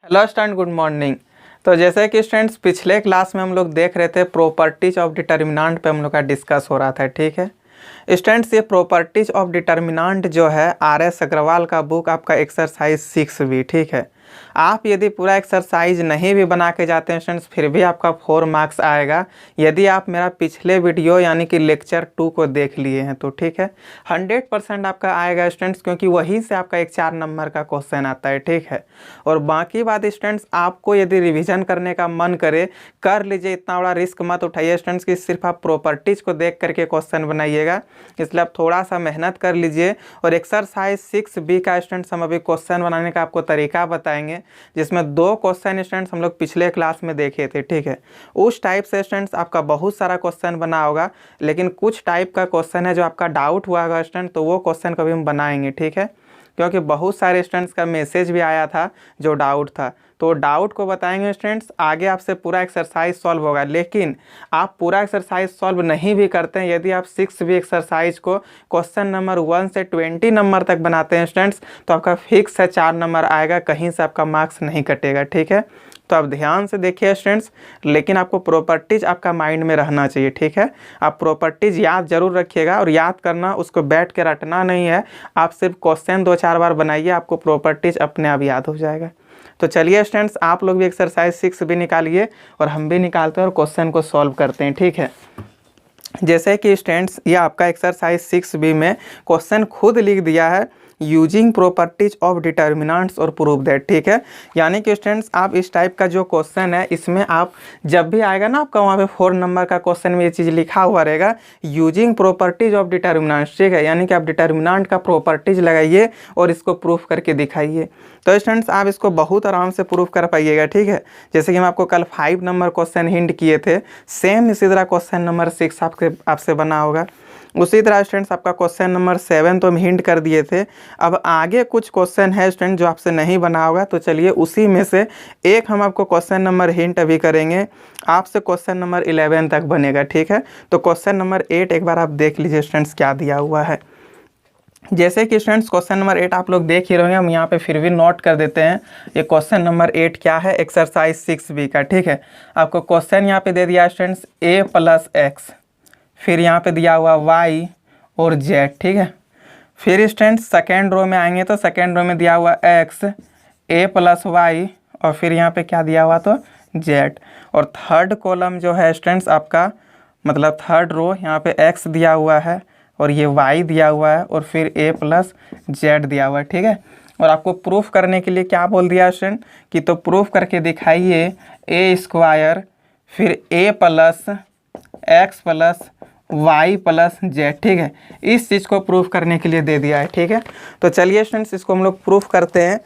Hello student, good morning. तो जैसे कि स्टूडेंट्स पिछले क्लास में हम लोग देख रहे थे प्रॉपर्टीज ऑफ डिटर्मिनेंट पे हम लोग का डिस्कस हो रहा था। ठीक है स्टूडेंट्स, ये प्रॉपर्टीज ऑफ डिटर्मिनेंट जो है RS अग्रवाल का बुक आपका एक्सरसाइज 6B। ठीक है, आप यदि पूरा एक्सरसाइज नहीं भी बना के जाते हैं स्टूडेंट्स फिर भी आपका 4 मार्क्स आएगा यदि आप मेरा पिछले वीडियो यानी कि लेक्चर 2 को देख लिए हैं तो। ठीक है, 100% आपका आएगा स्टूडेंट्स, क्योंकि वहीं से आपका एक 4 नंबर का क्वेश्चन आता है। ठीक है, और बाकी बात स्टूडेंट्स, आपको यदि रिवीजन करने का मन करे कर लीजिए, इतना बड़ा रिस्क मत उठाइए स्टूडेंट्स कि सिर्फ आप प्रॉपर्टीज को देख करके क्वेश्चन बनाइएगा। इसलिए आप थोड़ा सा मेहनत कर लीजिए। और एक्सरसाइज 6B का स्टूडेंट्स हम अभी क्वेश्चन बनाने का आपको तरीका बताएंगे, जिसमें 2 क्वेश्चन स्टूडेंट्स हम लोग पिछले क्लास में देखे थे। ठीक है, उस टाइप से स्टूडेंट्स आपका बहुत सारा क्वेश्चन बना होगा, लेकिन कुछ टाइप का क्वेश्चन है जो आपका डाउट हुआ होगा स्टूडेंट, तो वो क्वेश्चन कभी हम बनाएंगे। ठीक है, क्योंकि बहुत सारे स्टूडेंट्स का मैसेज भी आया था जो डाउट था, तो डाउट को बताएंगे स्टूडेंट्स। आगे आपसे पूरा एक्सरसाइज सॉल्व होगा, लेकिन आप पूरा एक्सरसाइज सॉल्व नहीं भी करते हैं, यदि आप 6B एक्सरसाइज को क्वेश्चन नंबर 1 से 20 नंबर तक बनाते हैं स्टूडेंट्स, तो आपका फिक्स है 4 नंबर आएगा, कहीं से आपका मार्क्स नहीं कटेगा। ठीक है, तो आप ध्यान से देखिए स्टूडेंट्स, लेकिन आपको प्रॉपर्टीज आपका माइंड में रहना चाहिए। ठीक है, आप प्रॉपर्टीज याद जरूर रखिएगा, और याद करना उसको बैठ के रटना नहीं है, आप सिर्फ क्वेश्चन 2-4 बार बनाइए, आपको प्रॉपर्टीज अपने आप याद हो जाएगा। तो चलिए स्टूडेंट्स, आप लोग भी एक्सरसाइज 6B निकालिए और हम भी निकालते हैं और क्वेश्चन को सॉल्व करते हैं। ठीक है, जैसे कि स्टूडेंट्स ये आपका एक्सरसाइज 6B में क्वेश्चन खुद लिख दिया है, यूजिंग प्रॉपर्टीज ऑफ डिटर्मिनेंट्स और प्रूव दैट। ठीक है, यानी कि स्टूडेंट्स आप इस टाइप का जो क्वेश्चन है इसमें आप जब भी आएगा ना आपका वहाँ पे 4 नंबर का क्वेश्चन में ये चीज़ लिखा हुआ रहेगा, यूजिंग प्रॉपर्टीज ऑफ डिटर्मिनेंट्स। ठीक है, यानी कि आप डिटर्मिनेंट का प्रॉपर्टीज लगाइए और इसको प्रूफ करके दिखाइए। तो स्टूडेंट्स आप इसको बहुत आराम से प्रूफ कर पाइएगा। ठीक है, जैसे कि हम आपको कल 5 नंबर क्वेश्चन हिंट किए थे, सेम इसी तरह क्वेश्चन नंबर 6 आपसे बना होगा। उसी तरह स्टूडेंट्स आपका क्वेश्चन नंबर 7 तो हम हिंट कर दिए थे। अब आगे कुछ क्वेश्चन है स्टूडेंट जो आपसे नहीं बना होगा, तो चलिए उसी में से एक हम आपको क्वेश्चन नंबर हिंट अभी करेंगे, आपसे क्वेश्चन नंबर 11 तक बनेगा। ठीक है, तो क्वेश्चन नंबर 8 एक बार आप देख लीजिए स्टूडेंट्स क्या दिया हुआ है। जैसे कि स्टूडेंट्स क्वेश्चन नंबर 8 आप लोग देख ही रहे होंगे, हम यहाँ पे फिर भी नोट कर देते हैं। ये क्वेश्चन नंबर 8 क्या है, एक्सरसाइज 6B का। ठीक है, आपको क्वेश्चन यहाँ पे दे दिया स्टूडेंट्स a + x, फिर यहाँ पे दिया हुआ y और z। ठीक है, फिर स्टूडेंट्स सेकेंड रो में आएंगे तो सेकेंड रो में दिया हुआ x, a + y और फिर यहाँ पे क्या दिया हुआ तो z। और थर्ड कॉलम जो है स्टूडेंट्स आपका मतलब थर्ड रो, यहाँ पे x दिया हुआ है और ये y दिया हुआ है और फिर a + z दिया हुआ है। ठीक है, और आपको प्रूफ करने के लिए क्या बोल दिया स्टूडेंट कि तो प्रूफ करके दिखाइए a² फिर a + x + y + z। ठीक है, इस चीज़ को प्रूफ करने के लिए दे दिया है। ठीक है, तो चलिए स्टूडेंट्स इसको हम लोग प्रूफ करते हैं।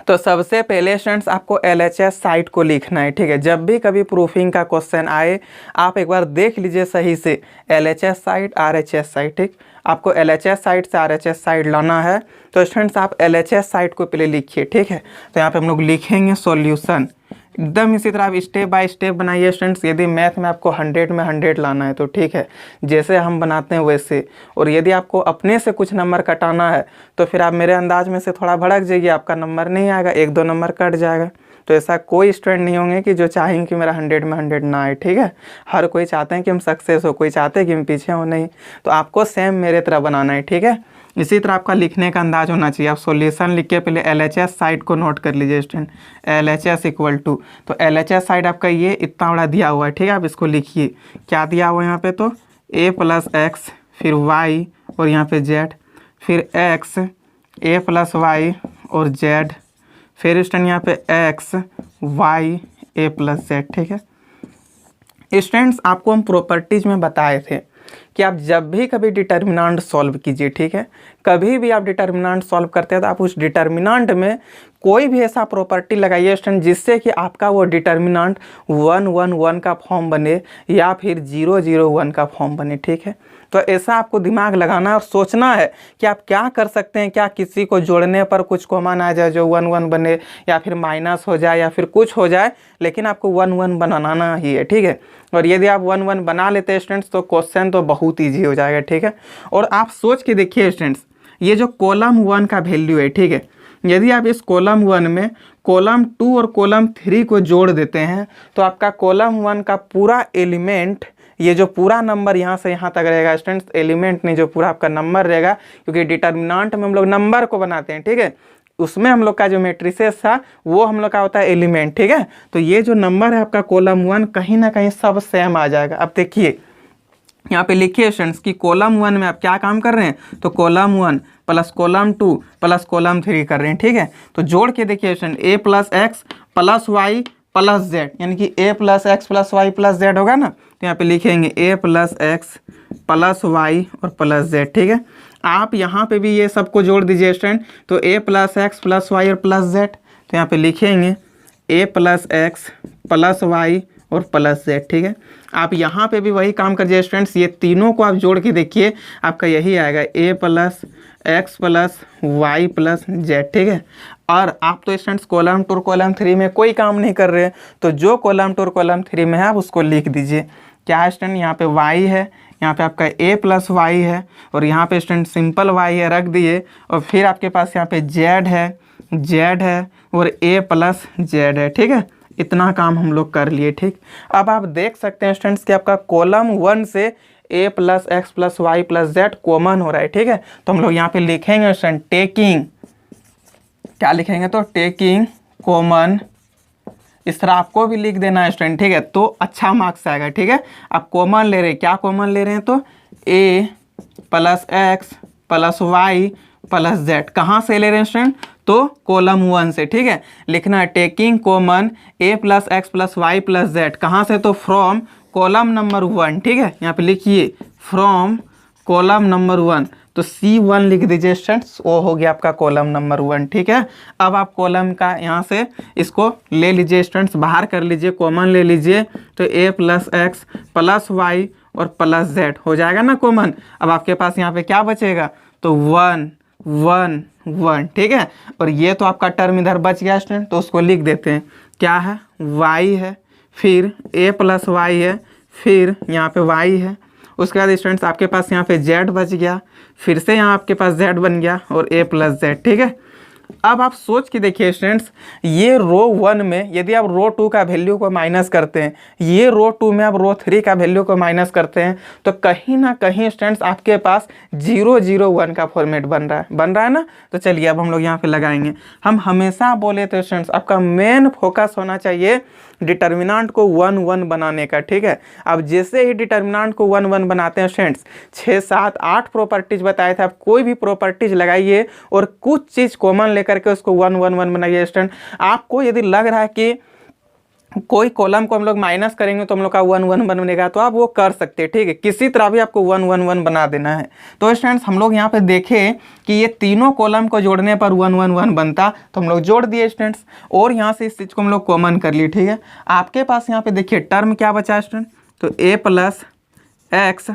तो सबसे पहले स्टूडेंट्स आपको LHS साइट को लिखना है। ठीक है, जब भी कभी प्रूफिंग का क्वेश्चन आए आप एक बार देख लीजिए सही से, LHS साइट RHS साइट। ठीक, आपको LHS साइट से RHS साइट लाना है, तो स्टूडेंट्स आप LHS साइट को पहले लिखिए। ठीक है, तो यहाँ पे हम लोग लिखेंगे सॉल्यूशन, एकदम इसी तरह आप स्टेप बाय स्टेप बनाइए स्टूडेंट्स। यदि मैथ में आपको 100 में 100 लाना है तो ठीक है, जैसे हम बनाते हैं वैसे। और यदि आपको अपने से कुछ नंबर कटाना है तो फिर आप मेरे अंदाज में से थोड़ा भड़क जाइए, आपका नंबर नहीं आएगा, 1-2 नंबर कट जाएगा। तो ऐसा कोई स्टूडेंट नहीं होंगे कि जो चाहेंगे कि मेरा 100 में 100 ना आए। ठीक है, हर कोई चाहते हैं कि हम सक्सेस हो, कोई चाहते हैं कि हम पीछे हो नहीं। तो आपको सेम मेरे तरह बनाना है। ठीक है, इसी तरह आपका लिखने का अंदाज होना चाहिए। आप सॉल्यूशन लिख के पहले LHS साइट को नोट कर लीजिए स्टूडेंट, LHS = तो LHS साइट आपका ये इतना बड़ा दिया हुआ है। ठीक है, आप इसको लिखिए क्या दिया हुआ है यहाँ पे, तो a + x फिर y और यहाँ पे z, फिर x a + y और z, फिर स्टूडेंट यहाँ पे x y a + z। ठीक है स्टूडेंट्स, आपको हम प्रॉपर्टीज में बताए थे कि आप जब भी कभी डिटर्मिनेंट सॉल्व कीजिए, ठीक है, कभी भी आप डिटर्मिनेंट सॉल्व करते हैं तो आप उस डिटर्मिनेंट में कोई भी ऐसा प्रॉपर्टी लगाइए स्टूडेंट जिससे कि आपका वो डिटर्मिनेंट 1-1-1 का फॉर्म बने या फिर 0-0-1 का फॉर्म बने। ठीक है, तो ऐसा आपको दिमाग लगाना और सोचना है कि आप क्या कर सकते हैं, क्या किसी को जोड़ने पर कुछ कॉमन आ जाए जो 1-1 बने, या फिर माइनस हो जाए, या फिर कुछ हो जाए, लेकिन आपको 1-1 बनाना ही है। ठीक है, और यदि आप 1-1 बना लेते हैं स्टूडेंट्स तो क्वेश्चन तो बहुत ईजी हो जाएगा। ठीक है, और आप सोच के देखिए स्टूडेंट्स, ये जो कॉलम 1 का वैल्यू है, ठीक है, यदि आप इस कॉलम 1 में कॉलम 2 और कॉलम 3 को जोड़ देते हैं तो आपका कॉलम 1 का पूरा एलिमेंट, ये जो पूरा नंबर यहाँ से यहाँ तक रहेगा स्टूडेंट्स, एलिमेंट नहीं जो पूरा आपका नंबर रहेगा, क्योंकि डिटर्मिनेंट में हम लोग नंबर को बनाते हैं, ठीक है, उसमें हम लोग का जो मैट्रिसेस था वो हम लोग का होता है एलिमेंट, ठीक है। तो ये जो नंबर है आपका कॉलम 1 कहीं ना कहीं सब सेम आ जाएगा। अब देखिए यहाँ पे लिखिए स्टूडेंट्स कि कॉलम 1 में आप क्या काम कर रहे हैं, तो column 1 plus column 2 plus column 3 कर रहे हैं, ठीक है। तो जोड़ के देखिए student a plus x plus y plus z, यानी कि a plus x plus y plus z होगा ना, तो यहाँ पे लिखेंगे a plus x plus y और प्लस जेड, ठीक है। आप यहाँ पे भी ये सबको जोड़ दीजिए स्टूडेंट, तो a plus x plus y और प्लस जेड, तो यहाँ पे लिखेंगे a plus x plus y और प्लस जेड, ठीक है। आप यहाँ पे भी वही काम करिए स्टूडेंट्स, ये तीनों को आप जोड़ के देखिए आपका यही आएगा a plus x plus y plus z, ठीक है। और आप तो स्टूडेंट्स कॉलम 2 और कॉलम 3 में कोई काम नहीं कर रहे हैं, तो जो कॉलम 2 और कॉलम 3 में है आप उसको लिख दीजिए। क्या है स्टूडेंट, यहाँ पे y है, यहाँ पे आपका a प्लस वाई है, और यहाँ पे स्टूडेंट सिंपल y है रख दिए, और फिर आपके पास यहाँ पे z है और a प्लस जेड है, ठीक है। इतना काम हम लोग कर लिए, ठीक। अब आप देख सकते हैं स्टूडेंट्स कि आपका कॉलम 1 से a plus x plus y plus z common हो रहा है, ठीक है। तो हम लोग यहाँ पे लिखेंगे स्टूडेंट टेकिंग, क्या लिखेंगे, तो टेकिंग कॉमन, इस तरह आपको भी लिख देना है स्टूडेंट, ठीक है, तो अच्छा मार्क्स आएगा, ठीक है। आप कॉमन ले रहे हैं, क्या कॉमन ले रहे हैं, तो a plus x plus y plus z, कहाँ से ले रहे हैं स्टूडेंट, तो कॉलम 1 से, ठीक है। लिखना है taking common a plus x plus y plus z, कहाँ से, तो फ्रॉम कॉलम नंबर 1, ठीक है। यहाँ पे लिखिए फ्रॉम कॉलम नंबर 1, तो C1 लिख दीजिए स्टूडेंट्स, वो हो गया आपका कॉलम नंबर 1, ठीक है। अब आप कॉलम का यहाँ से इसको ले लीजिए स्टूडेंट्स, बाहर कर लीजिए, कॉमन ले लीजिए, तो a plus x plus y और प्लस जेड हो जाएगा ना कॉमन। अब आपके पास यहाँ पे क्या बचेगा, तो 1 1 1, ठीक है। और ये तो आपका टर्म इधर बच गया स्टूडेंट, तो उसको लिख देते हैं, क्या है, y है, फिर a प्लस वाई है, फिर यहाँ पे y है, उसके बाद स्टूडेंट्स आपके पास यहाँ पे z बच गया, फिर से यहाँ आपके पास z बन गया और a प्लस जेड, ठीक है। अब आप सोच के देखिए स्टूडेंट्स, ये रो 1 में यदि आप रो 2 का वैल्यू को माइनस करते हैं, ये रो 2 में आप रो 3 का वैल्यू को माइनस करते हैं, तो कहीं ना कहीं स्टूडेंट्स आपके पास 0 0 1 का फॉर्मेट बन रहा है ना। तो चलिए अब हम लोग यहाँ पे लगाएंगे। हम हमेशा बोले थे स्टूडेंट्स आपका मेन फोकस होना चाहिए डिटर्मिनेंट को 1 1 बनाने का, ठीक है। अब जैसे ही डिटर्मिनेंट को 1 1 बनाते हैं स्टूडेंट्स, 6 7 8 प्रॉपर्टीज बताए थे, आप कोई भी प्रॉपर्टीज लगाइए और कुछ चीज़ कॉमन लेकर के उसको 1 1 1 बनाइए स्टूडेंट। आपको यदि लग रहा है कि कोई कॉलम को हम लोग माइनस करेंगे तो हम लोग का 1 1 बनेगा, तो आप वो कर सकते हैं, ठीक है। किसी तरह भी आपको 1 1 1 बना देना है। तो स्टूडेंट्स हम लोग यहाँ पे देखें कि ये तीनों कॉलम को जोड़ने पर 1 1 1 बनता, तो हम लोग जोड़ दिए स्टूडेंट्स, और यहाँ से इस चीज़ को हम लोग कॉमन कर लिए, ठीक है। आपके पास यहाँ पे देखिए टर्म क्या बचा है स्टूडेंट, तो a प्लस एक्स,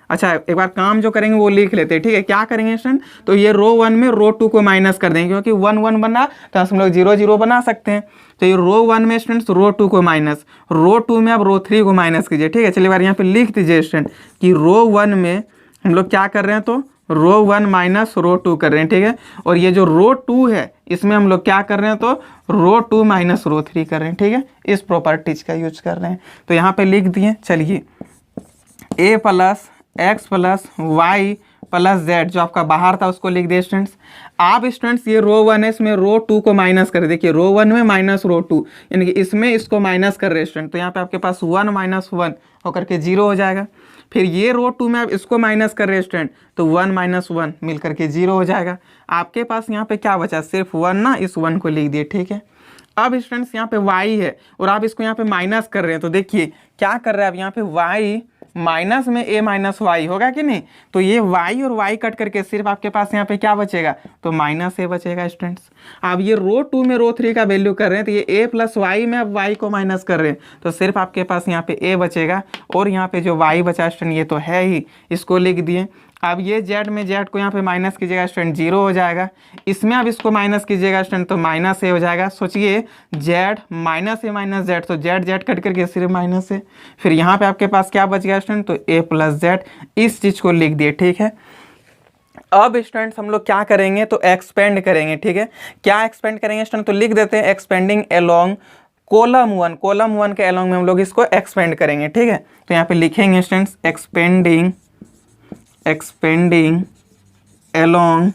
अच्छा एक बार काम जो करेंगे वो लिख लेते हैं, ठीक है। क्या करेंगे स्टूडेंट, तो ये रो 1 में रो 2 को माइनस कर देंगे, क्योंकि 1 1 बना तो हम लोग 0 0 बना सकते हैं। तो ये रो 1 में स्टूडेंट्स रो 2 को माइनस, रो 2 में आप रो 3 को माइनस कीजिए, ठीक है। चलिए बार यहाँ पे लिख दीजिए स्टूडेंट कि रो 1 में हम लोग क्या कर रहे हैं, तो रो 1 माइनस रो 2 कर रहे हैं, ठीक है। और ये जो रो 2 है इसमें हम लोग क्या कर रहे हैं, तो रो 2 माइनस रो 3 कर रहे हैं, ठीक है। इस प्रॉपर्टीज का यूज कर रहे हैं, तो यहाँ पे लिख दिए। चलिए a plus x plus y plus z जो आपका बाहर था उसको लिख दिए स्टूडेंट्स। आप स्टूडेंट्स ये रो 1 है, इसमें रो 2 को माइनस कर, देखिए रो 1 में माइनस रो 2, यानी कि इसमें इसको माइनस कर रहे स्टूडेंट, तो यहाँ पे आपके पास 1 माइनस 1 होकर के 0 हो जाएगा। फिर ये रो 2 में आप इसको माइनस कर रहे स्टूडेंट, तो 1 माइनस 1 मिल करके 0 हो जाएगा। आपके पास यहाँ पे क्या बचा, सिर्फ 1 ना, इस 1 को लिख दिए, ठीक है। अब स्टूडेंट्स यहाँ पे y है और आप इसको यहाँ पे माइनस कर रहे हैं, तो देखिए क्या कर रहे हैं आप यहाँ पे y माइनस में a माइनस वाई होगा कि नहीं, तो ये y और y कट करके सिर्फ आपके पास यहाँ पे क्या बचेगा, तो माइनस a बचेगा स्टूडेंट्स। अब ये रो 2 में रो 3 का वैल्यू कर रहे हैं, तो ये a प्लस वाई में अब y को माइनस कर रहे हैं, तो सिर्फ आपके पास यहाँ पे a बचेगा, और यहाँ पे जो y बचा स्टूडेंट ये तो है ही, इसको लिख दिए। अब ये z में z को यहाँ पे माइनस कीजिएगा स्टूडेंट 0 हो जाएगा, इसमें अब इसको माइनस कीजिएगा स्टूडेंट तो माइनस a हो जाएगा। सोचिए z minus a minus z, तो z कट करके सिर्फ माइनस a, फिर यहाँ पे आपके पास क्या बच गया स्टूडेंट, तो a प्लस जेड, इस चीज़ को लिख दिए, ठीक है। अब स्टूडेंट्स हम लोग क्या करेंगे, तो एक्सपेंड करेंगे, ठीक है। क्या एक्सपेंड करेंगे स्टूडेंट, तो लिख देते हैं एक्सपेंडिंग अलोंग कॉलम वन के अलोंग में हम लोग इसको एक्सपेंड करेंगे, ठीक है। तो यहाँ पे लिखेंगे स्टूडेंट्स एक्सपेंडिंग अलोंग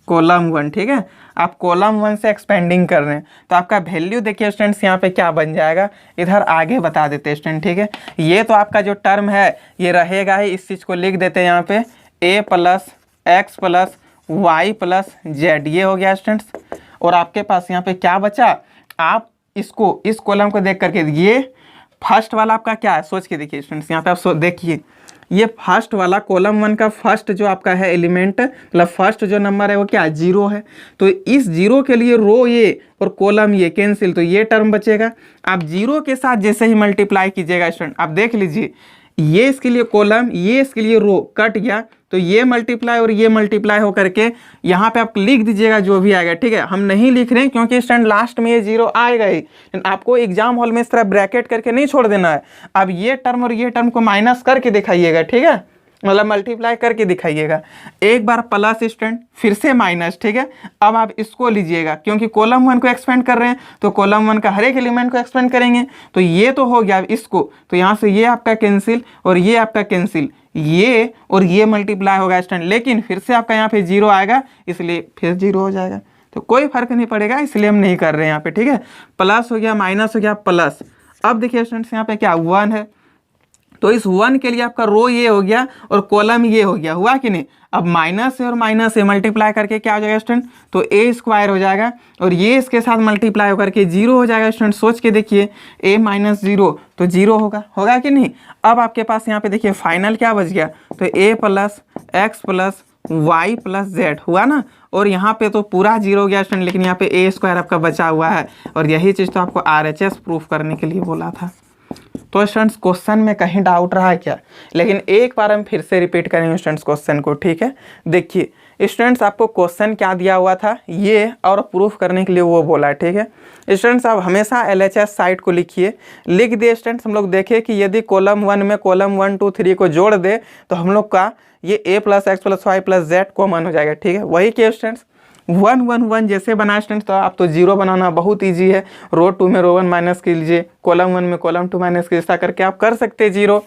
कॉलम 1, ठीक है। आप कॉलम 1 से एक्सपेंडिंग कर रहे हैं तो आपका वैल्यू देखिए स्टूडेंट्स यहाँ पे क्या बन जाएगा, इधर आगे बता देते हैं स्टूडेंट, ठीक है। ये तो आपका जो टर्म है ये रहेगा ही, इस चीज़ को लिख देते हैं यहाँ पे a plus x plus y plus z, ये हो गया स्टूडेंट्स। और आपके पास यहाँ पे क्या बचा, आप इसको इस कॉलम को देख करके, ये फर्स्ट वाला आपका क्या है सोच के देखिए स्टूडेंट्स, यहाँ पे आप देखिए ये फर्स्ट वाला कॉलम 1 का फर्स्ट जो आपका है एलिमेंट, मतलब फर्स्ट जो नंबर है वो क्या, 0 है। तो इस 0 के लिए रो ये और कॉलम ये कैंसिल, तो ये टर्म बचेगा। आप 0 के साथ जैसे ही मल्टीप्लाई कीजिएगा स्टूडेंट, आप देख लीजिए ये इसके लिए कॉलम, ये इसके लिए रो कट गया, तो ये मल्टीप्लाई और ये मल्टीप्लाई होकर के यहाँ पे आप लिख दीजिएगा जो भी आएगा, ठीक है। हम नहीं लिख रहे हैं क्योंकि स्टूडेंट लास्ट में ये 0 आएगा ही, आपको एग्जाम हॉल में इस तरह ब्रैकेट करके नहीं छोड़ देना है। अब ये टर्म और ये टर्म को माइनस करके दिखाइएगा, ठीक है, मतलब मल्टीप्लाई करके दिखाइएगा। एक बार प्लस स्टूडेंट, फिर से माइनस, ठीक है। अब आप इसको लीजिएगा क्योंकि कॉलम 1 को एक्सपेंड कर रहे हैं तो कॉलम 1 का हर एक एलिमेंट को एक्सपेंड करेंगे, तो ये तो हो गया। अब इसको तो यहाँ से ये आपका कैंसिल और ये आपका कैंसिल, ये और ये मल्टीप्लाई होगा स्टूडेंट, लेकिन फिर से आपका यहाँ पे 0 आएगा इसलिए फिर 0 हो जाएगा, तो कोई फर्क नहीं पड़ेगा, इसलिए हम नहीं कर रहे हैं यहाँ पे, ठीक है। प्लस हो गया, माइनस हो गया, प्लस। अब देखिए स्टूडेंट्स यहाँ पे क्या 1 है, तो इस 1 के लिए आपका रो ये हो गया और कॉलम ये हो गया, हुआ कि नहीं। अब माइनस से और माइनस से मल्टीप्लाई करके क्या हो जाएगा स्टूडेंट, तो a स्क्वायर हो जाएगा और ये इसके साथ मल्टीप्लाई होकर के 0 हो जाएगा स्टूडेंट। सोच के देखिए a माइनस 0 तो 0 होगा कि नहीं। अब आपके पास यहाँ पे देखिए फाइनल क्या बच गया, तो a plus x plus y plus z हुआ ना, और यहाँ पे तो पूरा 0 हो गया स्टूडेंट, लेकिन यहाँ पे a स्क्वायर आपका बचा हुआ है, और यही चीज़ तो आपको RHS प्रूफ करने के लिए बोला था। तो स्टूडेंट्स क्वेश्चन में कहीं डाउट रहा है क्या, लेकिन एक बार हम फिर से रिपीट करेंगे स्टूडेंट्स क्वेश्चन को, ठीक है। देखिए स्टूडेंट्स आपको क्वेश्चन क्या दिया हुआ था ये, और प्रूफ करने के लिए वो बोला है, ठीक है। स्टूडेंट्स आप हमेशा LHS साइड को लिखिए, लिख दिए स्टूडेंट्स। हम लोग देखें कि यदि कॉलम 1 में कॉलम 1 2 3 को जोड़ दे तो हम लोग का ये a plus x plus y plus z common हो जाएगा, ठीक है। वही के स्टूडेंट्स 1 1 1 जैसे बना स्टूडेंट्स, तो आप तो 0 बनाना बहुत इजी है, रो 2 में रो 1 माइनस कीजिए, कॉलम 1 में कॉलम 2 माइनस कीजिए, ऐसा करके आप कर सकते हैं 0।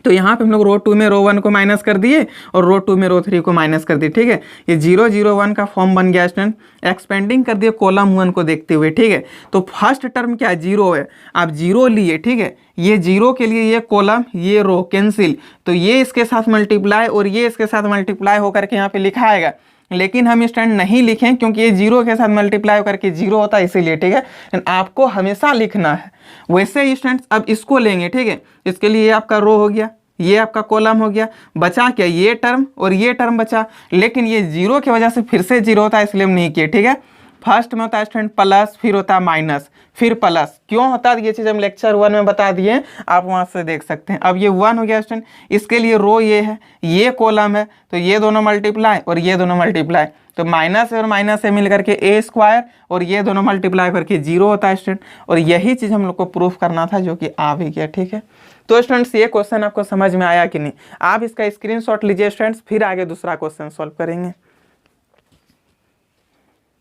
तो यहाँ पे हम लोग रो 2 में रो 1 को माइनस कर दिए और रो 2 में रो 3 को माइनस कर दिए, ठीक है। ये 0 0 1 का फॉर्म बन गया स्टूडेंट, एक्सपेंडिंग कर दिए कॉलम 1 को देखते हुए, ठीक है। तो फर्स्ट टर्म क्या है, 0 है, आप 0 लिए, ठीक है। ये 0 के लिए ये कॉलम ये रो कैंसिल, तो ये इसके साथ मल्टीप्लाई और ये इसके साथ मल्टीप्लाई होकर के यहाँ पे लिखा आएगा, लेकिन हम स्टूडेंट नहीं लिखें क्योंकि ये 0 के साथ मल्टीप्लाई करके 0 होता है इसीलिए, ठीक है। आपको हमेशा लिखना है। वैसे ही स्टूडेंट्स अब इसको लेंगे, ठीक है। इसके लिए ये आपका रो हो गया, ये आपका कॉलम हो गया, बचा क्या, ये टर्म और ये टर्म बचा, लेकिन ये 0 की वजह से फिर से 0 होता है इसलिए हम नहीं किए, ठीक है। फर्स्ट में होता है स्टूडेंट प्लस, फिर होता है माइनस, फिर प्लस। क्यों होता है ये चीज़ हम लेक्चर 1 में बता दिए, आप वहाँ से देख सकते हैं। अब ये 1 हो गया स्टूडेंट, इसके लिए रो ये है, ये कॉलम है, तो ये दोनों मल्टीप्लाई और ये दोनों मल्टीप्लाई, तो माइनस और माइनस से मिल करके a स्क्वायर और ये दोनों मल्टीप्लाई करके 0 होता है स्टूडेंट। और यही चीज़ हम लोग को प्रूफ करना था जो कि आ भी गया, ठीक है। तो स्टूडेंट्स ये क्वेश्चन आपको समझ में आया कि नहीं, आप इसका स्क्रीनशॉट लीजिए स्टूडेंट्स, फिर आगे दूसरा क्वेश्चन सॉल्व करेंगे।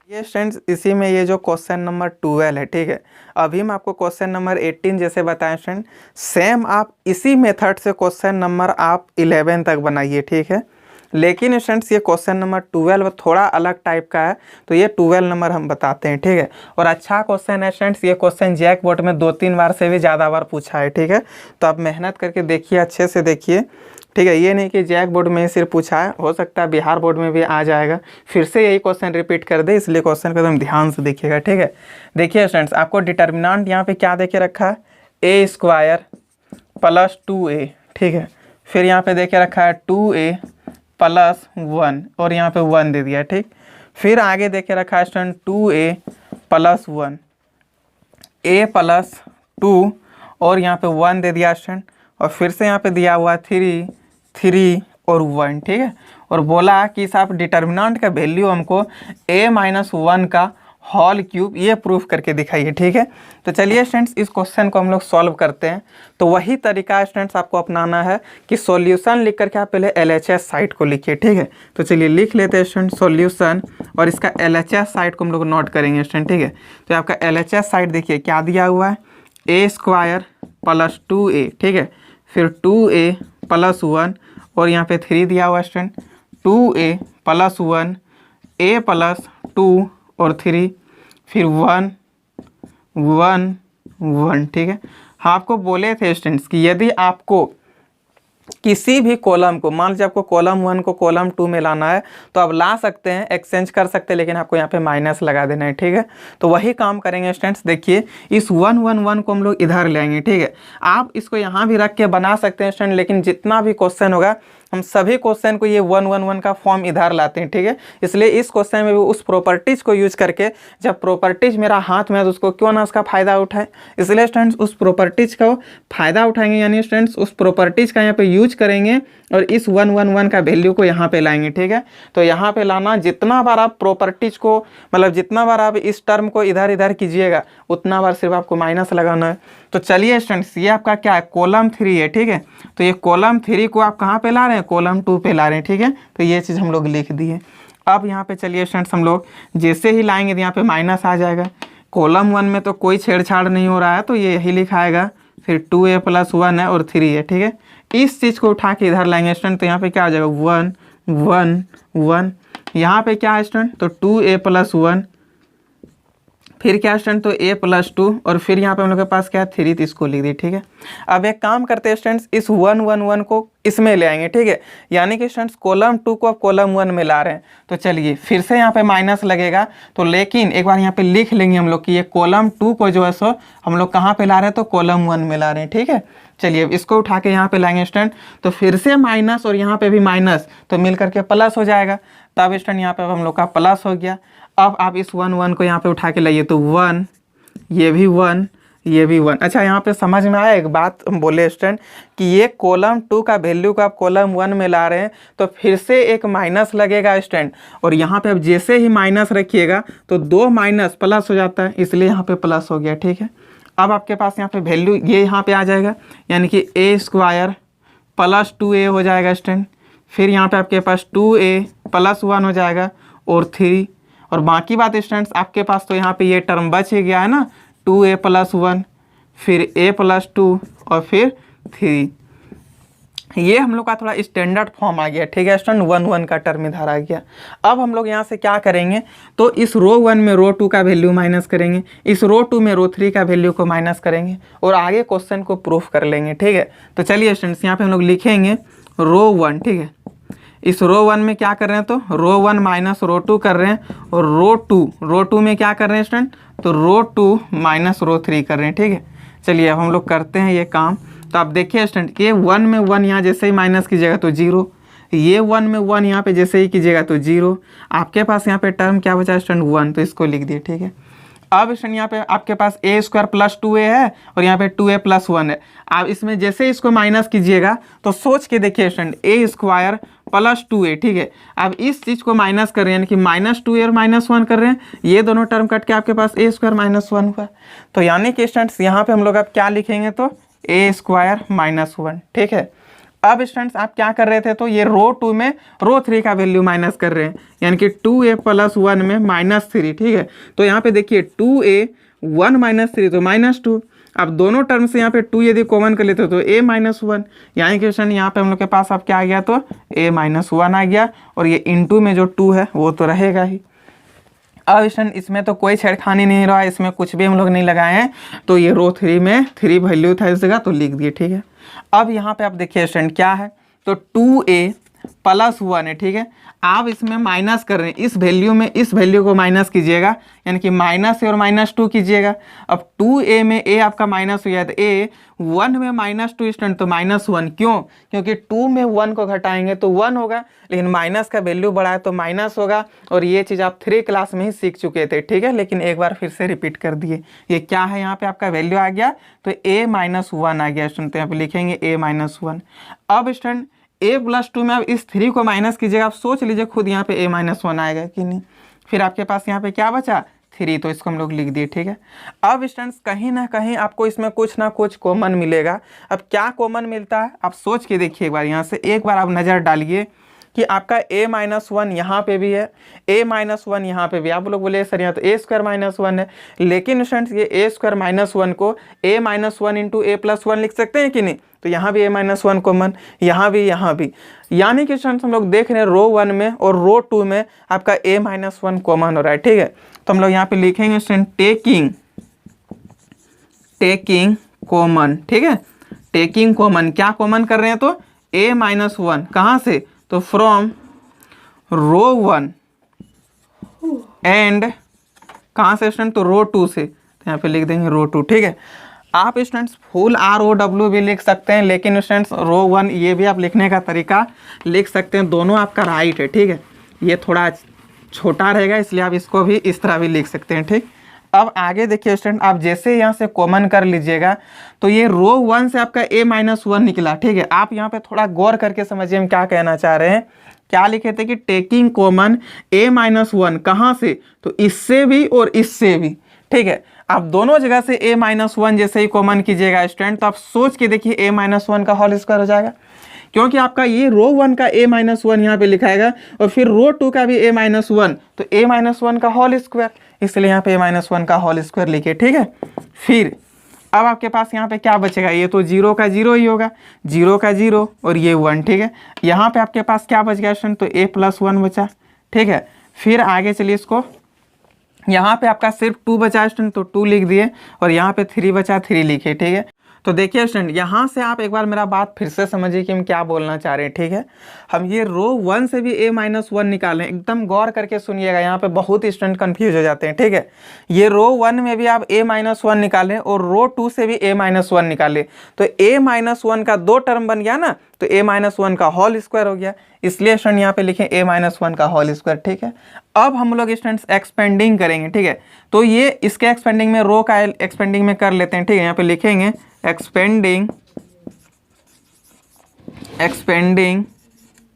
ये स्टूडेंट्स इसी में ये जो क्वेश्चन नंबर 12 है, ठीक है। अभी मैं आपको क्वेश्चन नंबर 18 जैसे बताएं स्टूडेंट, सेम आप इसी मेथड से क्वेश्चन नंबर आप 11 तक बनाइए, ठीक है। लेकिन स्टूडेंट्स ये क्वेश्चन नंबर 12 थोड़ा अलग टाइप का है, तो ये 12 नंबर हम बताते हैं, ठीक है। और अच्छा क्वेश्चन है स्टूडेंट्स, ये क्वेश्चन जैक बोर्ड में 2-3 बार से भी ज़्यादा बार पूछा है, ठीक है। तो आप मेहनत करके देखिए, अच्छे से देखिए, ठीक है। ये नहीं कि जैक बोर्ड में सिर्फ पूछा है, हो सकता है बिहार बोर्ड में भी आ जाएगा, फिर से यही क्वेश्चन रिपीट कर दे, इसलिए क्वेश्चन को एकदम ध्यान से देखिएगा, ठीक है। देखिए स्टूडेंट्स आपको डिटर्मिनेंट यहाँ पे क्या देके रखा है, a स्क्वायर प्लस 2a, ठीक है। फिर यहाँ पे देके रखा है 2a प्लस 1 और यहाँ पे 1 दे दिया, ठीक। फिर आगे देखे रखा है student 2a plus 1, a plus 2 और यहाँ पे 1 दे दिया स्टूडेंट, और फिर से यहाँ पे दिया हुआ 3 3 और 1, ठीक है। और बोला कि साहब डिटर्मिनेंट का वैल्यू हमको a माइनस 1 का होल क्यूब, ये प्रूफ करके दिखाइए। ठीक है, तो चलिए स्टूडेंट्स इस क्वेश्चन को हम लोग सॉल्व करते हैं। तो वही तरीका स्टूडेंट्स आपको अपनाना है कि सॉल्यूशन लिख करके आप पहले LHS साइड को लिखिए। ठीक है, तो चलिए लिख लेते हैं स्टूडेंट सॉल्यूशन, और इसका LHS साइड को हम लोग नोट करेंगे स्टूडेंट। ठीक है, तो आपका LHS साइड देखिए क्या दिया हुआ है, a² + 2a। ठीक है, फिर 2a + 1, और यहाँ पे 3 दिया हुआ है स्टूडेंट, 2a + 1 a + 2 और 3, फिर 1 1 1। ठीक है, हाँ आपको बोले थे स्टूडेंट्स कि यदि आपको किसी भी कॉलम को, मान लीजिए आपको कॉलम 1 को कॉलम 2 में लाना है तो आप ला सकते हैं, एक्सचेंज कर सकते हैं, लेकिन आपको यहाँ पे माइनस लगा देना है। ठीक है, तो वही काम करेंगे स्टूडेंट्स। देखिए इस 1 1 1 को हम लोग इधर ले आएंगे। ठीक है, आप इसको यहाँ भी रख के बना सकते हैं स्टूडेंट, लेकिन जितना भी क्वेश्चन होगा हम सभी क्वेश्चन को ये 1 1 1 का फॉर्म इधर लाते हैं। ठीक है, इसलिए इस क्वेश्चन में भी उस प्रॉपर्टीज को यूज करके, जब प्रॉपर्टीज मेरा हाथ में है तो उसको क्यों ना उसका फायदा उठाए, इसलिए स्टूडेंट्स उस प्रॉपर्टीज का फायदा उठाएंगे, यानी स्टूडेंट्स उस प्रॉपर्टीज का यहाँ पे यूज करेंगे और इस 1 1 1 का वैल्यू को यहाँ पे लाएंगे। ठीक है, तो यहाँ पे लाना, जितना बार आप प्रॉपर्टीज को, मतलब जितना बार आप इस टर्म को इधर इधर कीजिएगा उतना बार सिर्फ आपको माइनस लगाना है। तो चलिए स्टूडेंट्स ये आपका क्या है, कॉलम 3 है। ठीक है, तो ये कॉलम 3 को आप कहाँ पे ला रहे हैं, कॉलम 2 पे ला रहे हैं। ठीक है, तो ये चीज़ हम लोग लिख दिए। अब यहाँ पे चलिए स्टूडेंट्स हम लोग जैसे ही लाएंगे तो यहाँ पे माइनस आ जाएगा। कॉलम 1 में तो कोई छेड़छाड़ नहीं हो रहा है तो ये यही लिखाएगा, फिर 2a + 1 है और 3 है। ठीक है, इस चीज़ को उठा के इधर लाएंगे स्टूडेंट, तो यहाँ पे क्या हो जाएगा 1 1 1। यहाँ पे क्या है स्टूडेंट, तो 2a + 1, फिर क्या स्टूडेंट, तो a + 2, और फिर यहाँ पे हम लोग के पास क्या है 3, तो इसको लिख दिए। ठीक है, अब एक काम करते हैं स्टूडेंट्स, इस 1 1 1 को इसमें ले आएंगे। ठीक है, यानी कि स्टूडेंट्स कॉलम 2 को आप कॉलम 1 में ला रहे हैं, तो चलिए फिर से यहाँ पे माइनस लगेगा, तो लेकिन एक बार यहाँ पे लिख लेंगे हम लोग कि ये कॉलम 2 को जो है सो हम लोग कहाँ पे ला रहे हैं, तो कॉलम 1 में ला रहे हैं। ठीक है, चलिए इसको उठा के यहाँ पे लाएंगे स्टूडेंट, तो फिर से माइनस और यहाँ पे भी माइनस, तो मिल करके प्लस हो जाएगा। तब स्टूडेंट यहाँ पे हम लोग का प्लस हो गया। अब आप इस 1 1 को यहाँ पे उठा के लाइए, तो 1, ये भी 1, ये भी 1। अच्छा यहाँ पे समझ में आया, एक बात बोले स्टूडेंट कि ये कॉलम 2 का वैल्यू को आप कॉलम 1 में ला रहे हैं तो फिर से एक माइनस लगेगा स्टूडेंट, और यहाँ पे आप जैसे ही माइनस रखिएगा तो 2 माइनस प्लस हो जाता है, इसलिए यहाँ पे प्लस हो गया। ठीक है, अब आपके पास यहाँ पे वैल्यू ये यहाँ पे आ जाएगा, यानी कि a² + 2a हो जाएगा स्टूडेंट, फिर यहाँ पे आपके पास 2a + 1 हो जाएगा और 3, और बाकी बात स्टूडेंट्स आपके पास तो यहाँ पे ये टर्म बच ही गया है ना, 2a + 1, फिर a + 2 और फिर 3। ये हम लोग का थोड़ा स्टैंडर्ड फॉर्म आ गया। ठीक है स्टूडेंट, 1 1 का टर्म इधर आ गया। अब हम लोग यहाँ से क्या करेंगे, तो इस रो 1 में रो 2 का वैल्यू माइनस करेंगे, इस रो 2 में रो 3 का वैल्यू को माइनस करेंगे और आगे क्वेश्चन को प्रूफ कर लेंगे। ठीक है, तो चलिए स्टूडेंट्स यहाँ पे हम लोग लिखेंगे रो 1। ठीक है, इस रो 1 में क्या कर रहे हैं, तो रो 1 माइनस रो 2 कर रहे हैं, और रो 2 में क्या कर रहे हैं स्टूडेंट, तो रो 2 माइनस रो 3 कर रहे हैं। ठीक है, चलिए अब हम लोग करते हैं ये काम। तो आप देखिए स्टूडेंट, ये 1 में 1 यहाँ जैसे ही माइनस कीजिएगा तो 0, ये 1 में 1 यहाँ पे जैसे ही कीजिएगा तो 0, आपके पास यहाँ पे टर्म क्या बचा स्टूडेंट 1, तो इसको लिख दिए। ठीक है, अब स्टूडेंट यहाँ पे आपके पास a² + 2a है और यहाँ पे 2a + 1 है। आप इसमें जैसे इसको माइनस कीजिएगा तो सोच के देखिए स्टूडेंट, a² + 2a। ठीक है, अब इस चीज़ को माइनस कर रहे हैं, यानी कि -2a और -1 कर रहे हैं, ये दोनों टर्म कट के आपके पास a² - 1 हुआ। तो यानी कि स्टूडेंट्स यहाँ पे हम लोग अब क्या लिखेंगे, तो a² - 1। ठीक है, अब स्टूडेंट्स आप क्या कर रहे थे, तो ये रो 2 में रो 3 का वैल्यू माइनस कर रहे हैं, यानी कि 2a + 1 में -3। ठीक है, तो यहाँ पे देखिए 2a 1 - 3 तो -2, अब दोनों टर्म से यहाँ पे 2 यदि कॉमन कर लेते हो तो a - 1, यानी कि स्टूडेंट यहाँ पे हम लोग के पास अब क्या आ गया, तो a - 1 आ गया, और ये इनटू में जो 2 है वो तो रहेगा ही। अब स्टूडेंट इसमें तो कोई छेड़खानी नहीं रहा है, इसमें कुछ भी हम लोग नहीं लगाए हैं, तो ये रो 3 में 3 वैल्यू था इस जगह, तो लिख दिए। ठीक है, अब यहाँ पे आप देखिए स्टूडेंट क्या है, तो 2a + 1 है। ठीक है, आप इसमें माइनस कर रहे हैं, इस वैल्यू में इस वैल्यू को माइनस कीजिएगा, यानी कि -a और -2 कीजिएगा। अब 2a में a आपका माइनस हो गया, तो a 1 में -2 स्टूडेंट तो -1, क्यों, क्योंकि 2 में 1 को घटाएंगे तो 1 होगा, लेकिन माइनस का वैल्यू बढ़ा है तो माइनस होगा, और ये चीज़ आप 3 क्लास में ही सीख चुके थे। ठीक है, लेकिन एक बार फिर से रिपीट कर दिए। ये क्या है, यहाँ पे आपका वैल्यू आ गया, तो a - 1 आ गया स्टूडेंट, तो यहाँ पे लिखेंगे a - 1। अब स्टूडेंट a + 2 में आप इस 3 को माइनस कीजिएगा, आप सोच लीजिए खुद यहाँ पे a - 1 आएगा कि नहीं, फिर आपके पास यहाँ पे क्या बचा 3, तो इसको हम लोग लिख दिए। ठीक है, अब स्टूडेंट्स कहीं ना कहीं आपको इसमें कुछ ना कुछ कॉमन मिलेगा। अब क्या कॉमन मिलता है आप सोच के देखिए एक बार, यहाँ से एक बार आप नज़र डालिए कि आपका a-1 यहाँ पे भी है, a-1 यहाँ पे भी। आप लोग बोले सर यहाँ तो a² - 1 है, लेकिन स्टूडेंट्स ये a² - 1 को a-1 इंटू a+1 लिख सकते हैं कि नहीं, तो यहाँ भी a-1 कॉमन, यहाँ भी, यानी कि स्टूडेंट्स हम लोग देख रहे हैं रो 1 में और रो 2 में आपका a-1 कॉमन हो रहा है। ठीक है, तो हम लोग यहाँ पे लिखेंगे स्टूडेंट टेकिंग कॉमन। ठीक है, टेकिंग कॉमन, क्या कॉमन कर रहे हैं तो a-1 कहाँ से, तो फ्रॉम रो 1 एंड कहाँ से स्टूडेंट, तो रो 2 से, तो यहाँ पे लिख देंगे रो 2। ठीक है, आप स्टूडेंट्स फुल ROW भी लिख सकते हैं, लेकिन स्टूडेंट्स रो 1 ये भी आप लिखने का तरीका लिख सकते हैं, दोनों आपका राइट है। ठीक है, ये थोड़ा छोटा रहेगा इसलिए आप इसको भी इस तरह भी लिख सकते हैं। ठीक, अब आगे देखिए स्टूडेंट, आप जैसे यहाँ से कॉमन कर लीजिएगा तो ये रो 1 से आपका a-1 निकला। ठीक है, आप यहाँ पे थोड़ा गौर करके समझिए हम क्या कहना चाह रहे हैं। क्या लिखे थे कि टेकिंग कॉमन a-1 कहाँ से, तो इससे भी और इससे भी। ठीक है, आप दोनों जगह से a-1 जैसे ही कॉमन कीजिएगा स्टूडेंट, तो आप सोच के देखिए a-1 का होल स्क्वायर हो जाएगा, क्योंकि आपका ये रो 1 का a-1 यहाँ पे लिखाएगा और फिर रो 2 का भी a-1, तो a-1 का होल स्क्वायर, इसलिए यहाँ पे a-1 का होल स्क्वायर लिखे। ठीक है, फिर अब आपके पास यहाँ पे क्या बचेगा, ये तो 0 का 0 ही होगा, 0 का 0 और ये 1। ठीक है, यहाँ पे आपके पास क्या बच गया स्टूडेंट, तो a+1 बचा। ठीक है, फिर आगे चलिए इसको, यहाँ पे आपका सिर्फ 2 बचा स्टूडेंट, तो 2 लिख दिए और यहाँ पे 3 बचा, 3 लिखे। ठीक है, तो देखिए स्टूडेंट यहाँ से आप एक बार मेरा बात फिर से समझिए कि हम क्या बोलना चाह रहे हैं। ठीक है, हम ये रो 1 से भी a-1 निकालें, एकदम गौर करके सुनिएगा, यहाँ पे बहुत स्टूडेंट कंफ्यूज हो जाते हैं। ठीक है, ये रो 1 में भी आप a-1 निकालें और रो 2 से भी a-1 निकालें, तो a-1 का 2 टर्म बन गया ना, तो a-1 का होल स्क्वायर हो गया, इसलिए स्टूडेंट यहाँ पे लिखें a-1 का होल स्क्वायर। ठीक है, अब हम लोग स्टूडेंट्स एक्सपेंडिंग करेंगे। ठीक है, तो ये इसके एक्सपेंडिंग में रो का एक्सपेंडिंग में कर लेते हैं। ठीक है, यहाँ पे लिखेंगे एक्सपेंडिंग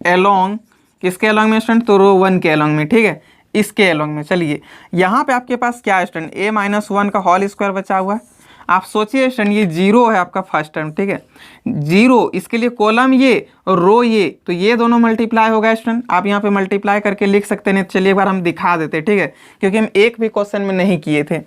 अलोंग, किसके अलोंग में स्टूडेंट, तो रो 1 के अलोंग में। ठीक है, इसके अलोंग में। चलिए यहाँ पे आपके पास क्या है स्टूडेंट, a-1 का होल स्क्वायर बचा हुआ है। आप सोचिए स्टूडेंट ये 0 है आपका फर्स्ट टर्म। ठीक है, 0 इसके लिए कॉलम ये और रो ये, तो ये दोनों मल्टीप्लाई होगा स्टूडेंट, आप यहाँ पे मल्टीप्लाई करके लिख सकते हैं। चलिए एक बार हम दिखा देते हैं। ठीक है, क्योंकि हम एक भी क्वेश्चन में नहीं किए थे।